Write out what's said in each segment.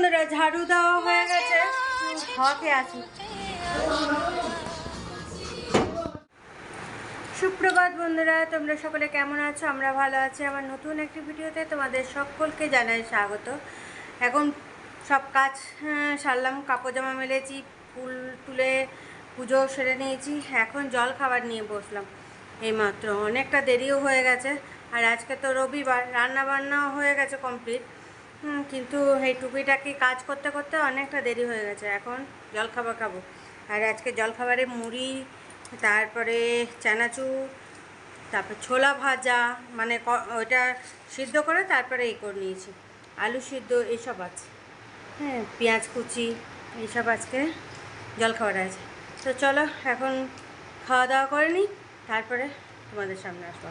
বন্ধুরা ঝাড়ু দেওয়া হয়ে গেছে, খাওয়া খেয়ে আসি। সুপ্রভাত বন্ধুরা, তোমরা সকলে কেমন আছো? আমরা ভালো আছি। আমার নতুন একটি ভিডিওতে তোমাদের সকলকে জানাই স্বাগত। এখন সব কাজ সারলাম, কাপড় জামা মেলেছি, ফুল তুলে পুজো সেরে নিয়েছি। এখন জল খাবার নিয়ে বসলাম এইমাত্র। অনেকটা দেরিও হয়ে গেছে, আর আজকে তো রবিবার, রান্না বান্নাও হয়ে গেছে কমপ্লিট, কিন্তু এই টুকিটাকি কাজ করতে করতে অনেকটা দেরি হয়ে গেছে। এখন জলখাবার খাবো, আর আজকে জলখাবারে মুড়ি, তারপরে চানাচুর, তারপর ছোলা ভাজা, মানে ওইটা সিদ্ধ করে তারপরে এই করে নিয়েছি, আলু সিদ্ধ এইসব আছে, পেঁয়াজ কুচি এইসব আজকে জলখাবার আছে। তো চলো এখন খাওয়া দাওয়া করে নিই, তারপরে তোমাদের সামনে আসবো।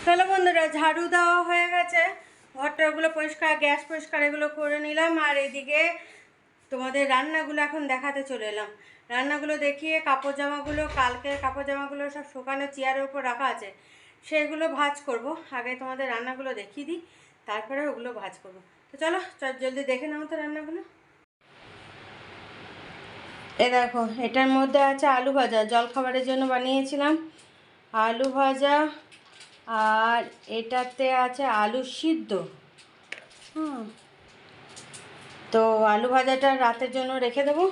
চলো বন্ধুরা, ঝাড়ু দেওয়া হয়ে গেছে, ঘরটাগুলো পরিষ্কার, গ্যাস পরিষ্কার এগুলো করে নিলাম। আর এদিকে তোমাদের রান্নাগুলো এখন দেখাতে চলে এলাম। রান্নাগুলো দেখিয়ে কাপড় জামাগুলো, কালকে কাপড় জামাগুলো সব শুকানো চেয়ারের উপর রাখা আছে, সেগুলো ভাঁজ করব। আগে তোমাদের রান্নাগুলো দেখিয়ে দিই, তারপরে ওগুলো ভাঁজ করব। তো চলো জলদি দেখে নাও তো রান্নাগুলো। এ দেখো, এটার মধ্যে আছে আলু ভাজা, জলখাবারের জন্য বানিয়েছিলাম আলু ভাজা, আর এটাতে আছে আলু সিদ্ধ। তো আলু ভাজাটা রাতের জন্য রেখে দেবো,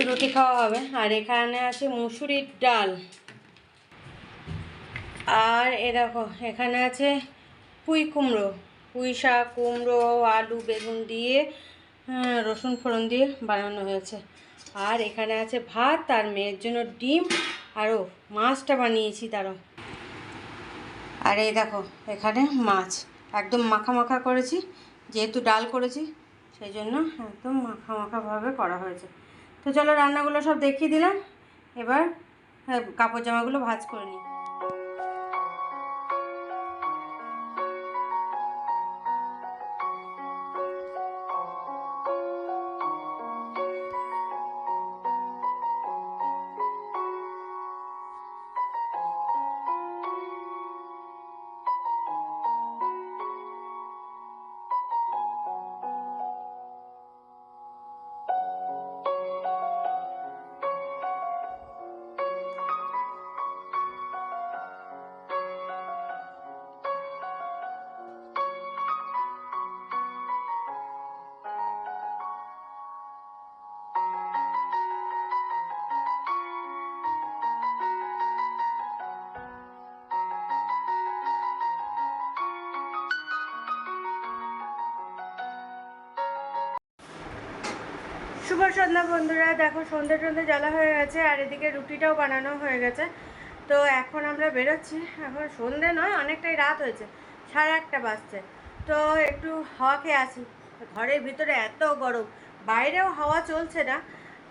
রুটি খাওয়া হবে। আর এখানে আছে মুসুরির ডাল, আর এ দেখো এখানে আছে পুঁই কুমড়ো, পুঁই শাক, কুমড়ো, আলু, বেগুন দিয়ে রসুন ফোড়ন দিয়ে বানানো হয়েছে। আর এখানে আছে ভাত, আর মেয়ের জন্য ডিম, আরও মাছটা বানিয়েছি তারও। আর এই দেখো এখানে মাছ একদম মাখা মাখা করেছি, যেহেতু ডাল করেছি সেই জন্য একদম মাখা মাখাভাবে করা হয়েছে। তো চলো রান্নাগুলো সব দেখিয়ে দিলাম, এবার কাপড় জামাগুলো ভাঁজ করে নিই। শুভ সন্ধ্যা বন্ধুরা, দেখো সন্ধ্যে জ্বালা হয়ে গেছে, আর এদিকে রুটিটাও বানানো হয়ে গেছে। তো এখন আমরা বেরোচ্ছি। এখন সন্ধ্যে নয়, অনেকটাই রাত হয়েছে, 1:30 বাজছে। তো একটু হাওয়া খেয়ে আসি। ঘরের ভিতরে এত গরম, বাইরেও হাওয়া চলছে না।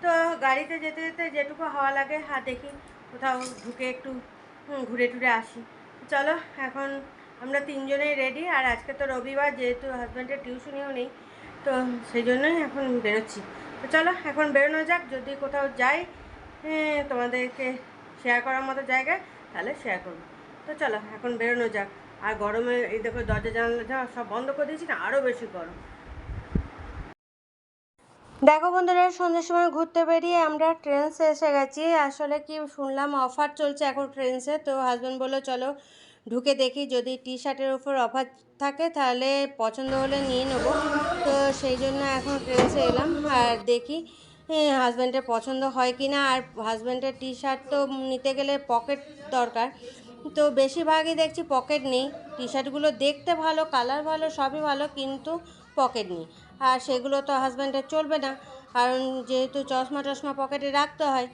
তো গাড়িতে যেতে যেতে যেটুকু হাওয়া লাগে, আর দেখি কোথাও ঢুকে একটু ঘুরে টুরে আসি। চলো এখন আমরা তিনজনেই রেডি, আর আজকে তো রবিবার, যেহেতু হাজব্যান্ডের টিউশনিও নেই, তো সেই জন্যই এখন বেরোচ্ছি। তো চলো এখন বেরোনো যাক। যদি কোথাও যাই তোমাদেরকে শেয়ার করার মতো জায়গায়, তাহলে শেয়ার করবো। তো চলো এখন বেরোনো যাক। আর গরমে এই দেখো দরজা জানলা সব বন্ধ করে দিয়েছি না, আরও বেশি গরম। দেখো বন্ধুরা, সন্ধ্যের সময় ঘুরতে বেরিয়ে আমরা ট্রেন্সে এসে গেছি। আসলে কি শুনলাম অফার চলছে এখন ট্রেন্সে, তো হাজব্যান্ড বললো চলো ঢুকে দেখি, যদি টি শার্টের উপর অফার থাকে তাহলে পছন্দ হলে নিয়ে নেবো। তো সেই জন্য এখন ট্রেন্সে এলাম, আর দেখি হাজব্যান্ডের পছন্দ হয় কি না। আর হাজব্যান্ডের টি শার্ট তো নিতে গেলে পকেট দরকার, তো বেশিরভাগই দেখছি পকেট নেই। টি শার্টগুলো দেখতে ভালো, কালার ভালো, সবই ভালো, কিন্তু পকেট নেই। আর সেগুলো তো হাজব্যান্ডের চলবে না, কারণ যেহেতু চশমা টশমা পকেটে রাখতে হয়।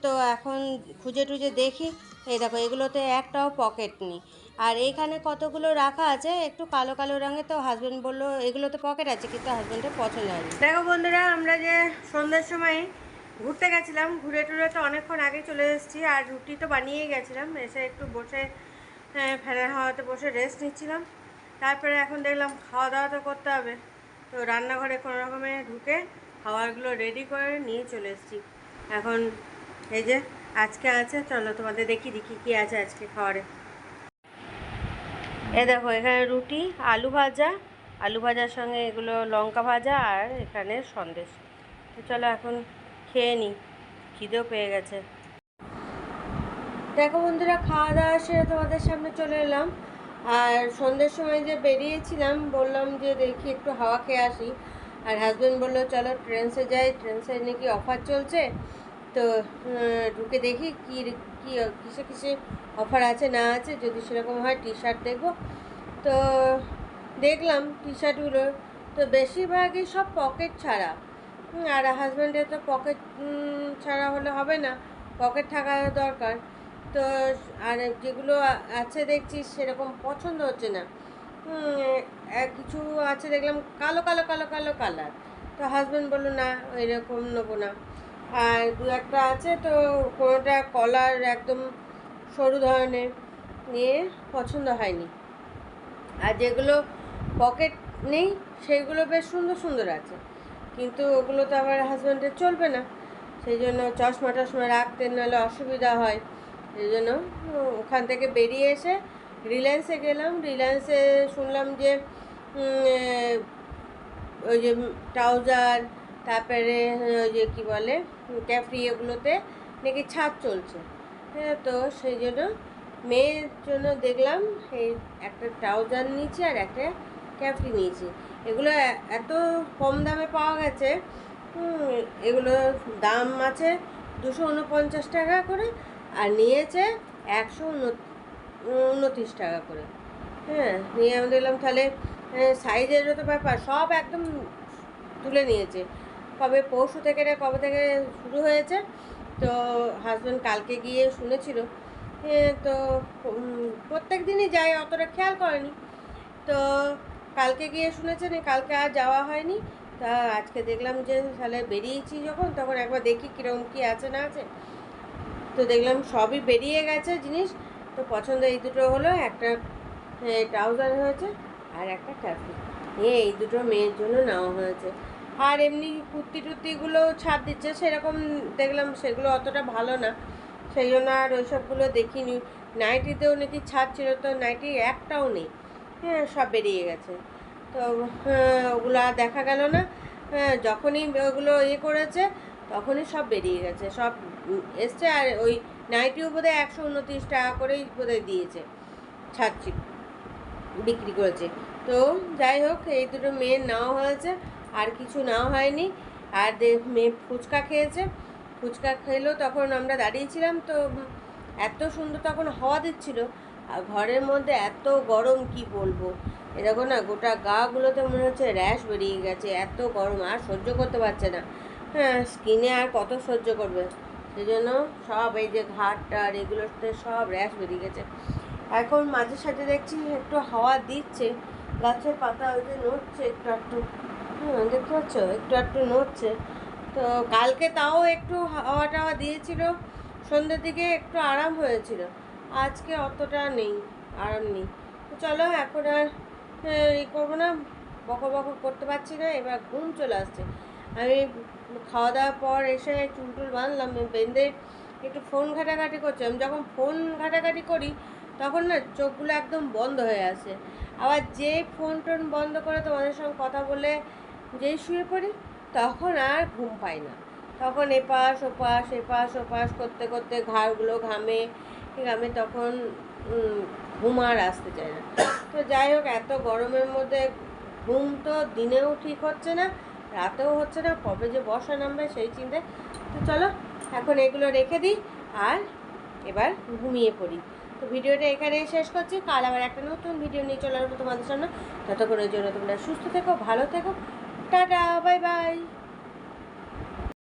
তো এখন খুঁজে টুজে দেখি, এই দেখো এগুলোতে একটাও পকেট নেই। আর এইখানে কতগুলো রাখা আছে একটু কালো কালো রঙের, তো হাজব্যান্ড বললো এগুলোতে পকেট আছে, কিন্তু হাজব্যান্ডের পছন্দ হয়নি। দেখো বন্ধুরা, আমরা যে সন্ধ্যার সময় ঘুরতে গেছিলাম, ঘুরে টুরে তো অনেকক্ষণ আগে চলে এসেছি। আর রুটি তো বানিয়েই গেছিলাম, এসে একটু বসে ফ্যানের হাওয়াতে বসে রেস্ট নিচ্ছিলাম। তারপরে এখন দেখলাম খাওয়া দাওয়া তো করতে হবে, তো রান্নাঘরে কোনো রকমে ঢুকে খাবারগুলো রেডি করে নিয়ে চলে এসেছি। এখন এই যে আজকে আছে, চলো তোমাদের দেখি দেখি কী আছে আজকে খাবারে। এ দেখো এখানে রুটি, আলু ভাজা, আলু ভাজার সঙ্গে এগুলো লঙ্কা ভাজা, আর এখানে সন্দেশ। তো চলো এখন খেয়ে নিই, খিদেও পেয়ে গেছে। দেখো বন্ধুরা, খাওয়া দাওয়া সেরে তোমাদের সামনে চলে এলাম। আর সন্ধ্যের সময় যে বেরিয়েছিলাম, বললাম যে দেখি একটু হাওয়া খেয়ে আসি। আর হাজব্যান্ড বললো চলো ট্রেন্সে যাই, ট্রেন্সে নাকি অফার চলছে, তো ঢুকে দেখি কী কী কিসে কিসে অফার আছে না আছে, যদি সেরকম হয় টি শার্ট দেখবো। তো দেখলাম টি শার্টগুলো, তো বেশিরভাগই সব পকেট ছাড়া। আর হাজব্যান্ডের তো পকেট ছাড়া হলে হবে না, পকেট থাকা দরকার। তো আর যেগুলো আছে দেখছি সেরকম পছন্দ হচ্ছে না। কিছু আছে দেখলাম কালো কালো কালো কালো কালার, তো হাজব্যান্ড বললো না এরকম নেবো না। আর দু একটা আছে, তো কোনোটা কলার একদম সরু ধরনের, নিয়ে পছন্দ হয়নি। আর যেগুলো পকেট নেই সেইগুলো বেশ সুন্দর সুন্দর আছে, কিন্তু ওগুলো তো আবার হাজব্যান্ডের চলবে না, সেই জন্য চশমা টশমা রাখতে নাহলে অসুবিধা হয়। সেই জন্য ওখান থেকে বেরিয়ে এসে রিলায়েন্সে গেলাম। রিলায়েন্সে শুনলাম যে ওই যে ট্রাউজার, তারপরে ওই যে কী বলে ক্যাফরি, এগুলোতে নাকি ছাড় চলছে। হ্যাঁ, তো সেই জন্য মেয়ের জন্য দেখলাম এই একটা ট্রাউজার নিয়েছি আর একটা ক্যাফরি নিয়েছি। এগুলো এত কম দামে পাওয়া গেছে, এগুলো দাম আছে 249 টাকা করে, আর নিয়েছে 129 টাকা করে। হ্যাঁ, নিয়ে আমি দেখলাম তাহলে সাইজেরও তো ব্যাপার, সব একদম তুলে নিয়েছে। কবে পরশু থেকে না কবে থেকে শুরু হয়েছে, তো হাজব্যান্ড কালকে গিয়ে শুনেছিল। তো প্রত্যেক দিনই যায়, অতটা খেয়াল করেনি, তো কালকে গিয়ে শুনেছেন, কালকে আর যাওয়া হয়নি। তা আজকে দেখলাম যে তাহলে বেরিয়েছি যখন, তখন একবার দেখি কীরকম কী আছে না আছে। তো দেখলাম সবই বেরিয়ে গেছে জিনিস। তো পছন্দ এই দুটো হলো, একটা ট্রাউজার হয়েছে আর একটা ক্যাফি, এই দুটো মেয়ের জন্য নেওয়া হয়েছে। আর এমনি কুর্তি টুর্তিগুলো ছাড় দিচ্ছে, সেরকম দেখলাম সেগুলো অতটা ভালো না, সেই জন্য আর ওইসবগুলো দেখিনি। নাইটিতেও নাকি ছাড় ছিল, তো নাইটি একটাও নেই। হ্যাঁ, সব বেরিয়ে গেছে, তো ওগুলো আর দেখা গেল না। যখনই ওগুলো করেছে তখনই সব বেরিয়ে গেছে, সব এসছে। আর ওই নাইটিও বোধহয় 129 টাকা করেই বোধহয় দিয়েছে, ছাড়ছি বিক্রি করেছে। তো যাই হোক, এই দুটো মেয়ের নেওয়া হয়েছে, আর কিছু নেওয়া হয়নি। আর মেয়ে ফুচকা খেয়েছে, ফুচকা খেলো, তখন আমরা দাঁড়িয়েছিলাম, তো এত সুন্দর তখন হাওয়া দিচ্ছিল, আর ঘরের মধ্যে এত গরম কি বলবো। এরকম না গোটা গাগুলোতে মনে হচ্ছে র্যাশ বেরিয়ে গেছে, এত গরম আর সহ্য করতে পারছে না। হ্যাঁ, স্কিনে আর কত সহ্য করবে, সেই জন্য সব এই যে ঘাটটা আর এগুলোতে সব র্যাশ বেরিয়ে গেছে। এখন মাঝে সাঝে দেখছি একটু হাওয়া দিচ্ছে, গাছের পাতা ওই যে নড়ছে একটু একটু, দেখতে পাচ্ছ একটু একটু নড়ছে। তো কালকে তাও একটু হাওয়া টাওয়া দিয়েছিল, সন্ধ্যের দিকে একটু আরাম হয়েছিল, আজকে অতটা নেই, আরাম নেই। তো চলো এখন আর করবো না, বকর বকর করতে পারছি না, এবার ঘুম চলে আসছে। আমি খাওয়া দাওয়ার পর এসে চুল টুল বাঁধলাম, বেঁধে একটু ফোন ঘাটাঘাটি করছিলাম। যখন ফোন ঘাটাঘাটি করি তখন না চোখগুলো একদম বন্ধ হয়ে আসে, আবার যে ফোন টোন বন্ধ করে তোমাদের সঙ্গে কথা বলে যেই শুয়ে পড়ি, তখন আর ঘুম পাই না, তখন এপাশ ওপাশ করতে করতে ঘাড়গুলো ঘামে, তখন ঘুম আর আসতে চায় না। তো যাই হোক, এত গরমের মধ্যে ঘুম তো দিনেও ঠিক হচ্ছে না, রাতেও হচ্ছে না, কবে যে বর্ষা নামবে সেই চিন্তায়। তো চলো এখন এগুলো রেখে দিই আর এবার ঘুমিয়ে পড়ি। তো ভিডিওটা এখানেই শেষ করছি, কাল আবার একটা নতুন ভিডিও নিয়ে চলে আসবো তোমাদের সামনে। ততক্ষণের জন্য তোমরা সুস্থ থেকো, ভালো থেকো, টাটা, বাই বাই।